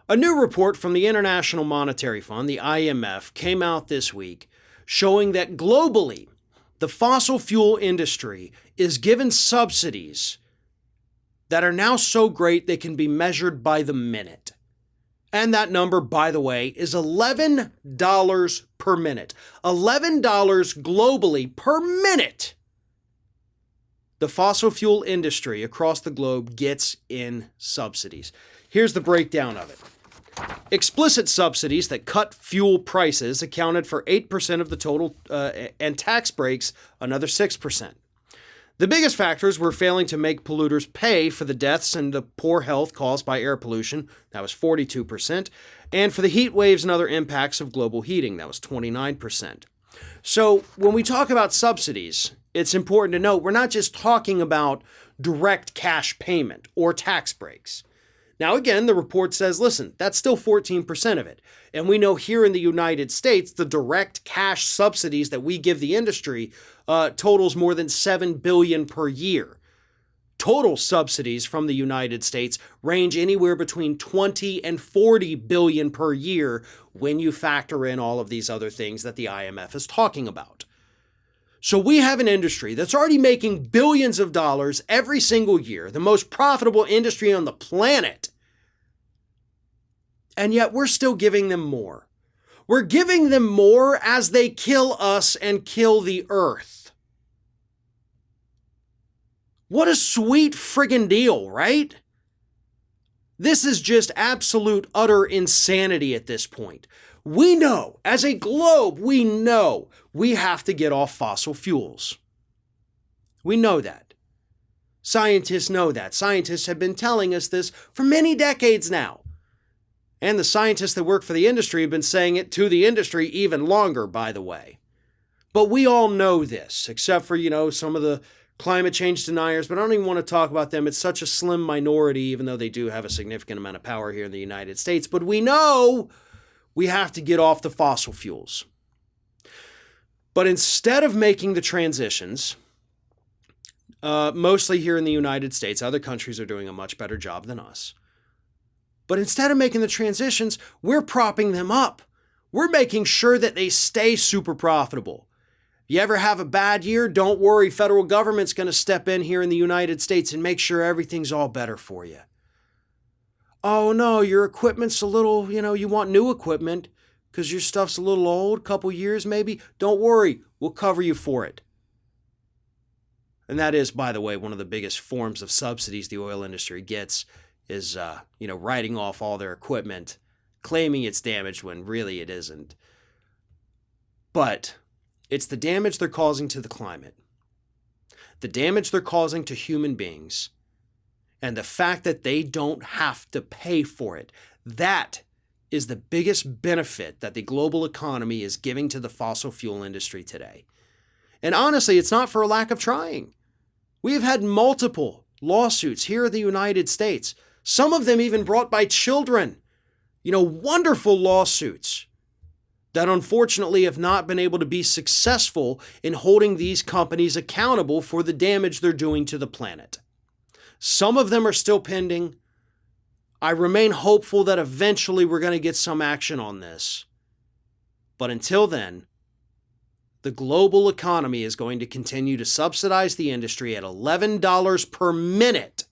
A new report from the International Monetary Fund, the IMF, came out this week showing that globally, the fossil fuel industry is given subsidies that are now so great they can be measured by the minute. And that number, by the way, is $11 per minute. $11 globally per minute the fossil fuel industry across the globe gets in subsidies. Here's the breakdown of it. Explicit subsidies that cut fuel prices accounted for 8% of the total, and tax breaks another 6%. The biggest factors were failing to make polluters pay for the deaths and the poor health caused by air pollution, that was 42%, and for the heat waves and other impacts of global heating, that was 29%. So when we talk about subsidies, it's important to note we're not just talking about direct cash payment or tax breaks. Now, again, the report says, listen, that's still 14% of it. And we know here in the United States, the direct cash subsidies that we give the industry totals more than $7 billion per year. Total subsidies from the United States range anywhere between 20 and 40 billion per year when you factor in all of these other things that the IMF is talking about. So we have an industry that's already making billions of dollars every single year, the most profitable industry on the planet. And yet we're still giving them more. We're giving them more as they kill us and kill the earth. What a sweet friggin' deal, right? This is just absolute, utter insanity at this point. We know, as a globe, we know we have to get off fossil fuels. We know that. Scientists know that. Scientists have been telling us this for many decades now. And the scientists that work for the industry have been saying it to the industry even longer, by the way. But we all know this, except for, some of the climate change deniers, but I don't even want to talk about them. It's such a slim minority, even though they do have a significant amount of power here in the United States. But we know we have to get off the fossil fuels. But instead of making the transitions, mostly here in the United States, other countries are doing a much better job than us. But instead of making the transitions, we're propping them up. We're making sure that they stay super profitable. If you ever have a bad year, don't worry, federal government's going to step in here in the United States and make sure everything's all better for you. Oh no, your equipment's a little, you want new equipment because your stuff's a little old, couple years maybe. Don't worry, we'll cover you for it. And that is, by the way, one of the biggest forms of subsidies the oil industry gets is, writing off all their equipment, claiming it's damaged when really it isn't. But it's the damage they're causing to the climate, the damage they're causing to human beings, and the fact that they don't have to pay for it. That is the biggest benefit that the global economy is giving to the fossil fuel industry today. And honestly, it's not for a lack of trying. We have had multiple lawsuits here in the United States, some of them even brought by children, wonderful lawsuits that unfortunately have not been able to be successful in holding these companies accountable for the damage they're doing to the planet. Some of them are still pending. I remain hopeful that eventually we're going to get some action on this. But until then, the global economy is going to continue to subsidize the industry at $11 per minute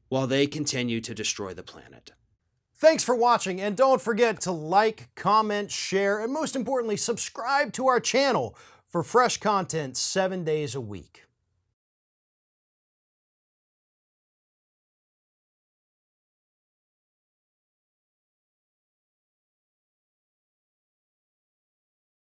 while they continue to destroy the planet. Thanks for watching, and don't forget to like, comment, share, and most importantly, subscribe to our channel for fresh content 7 days a week.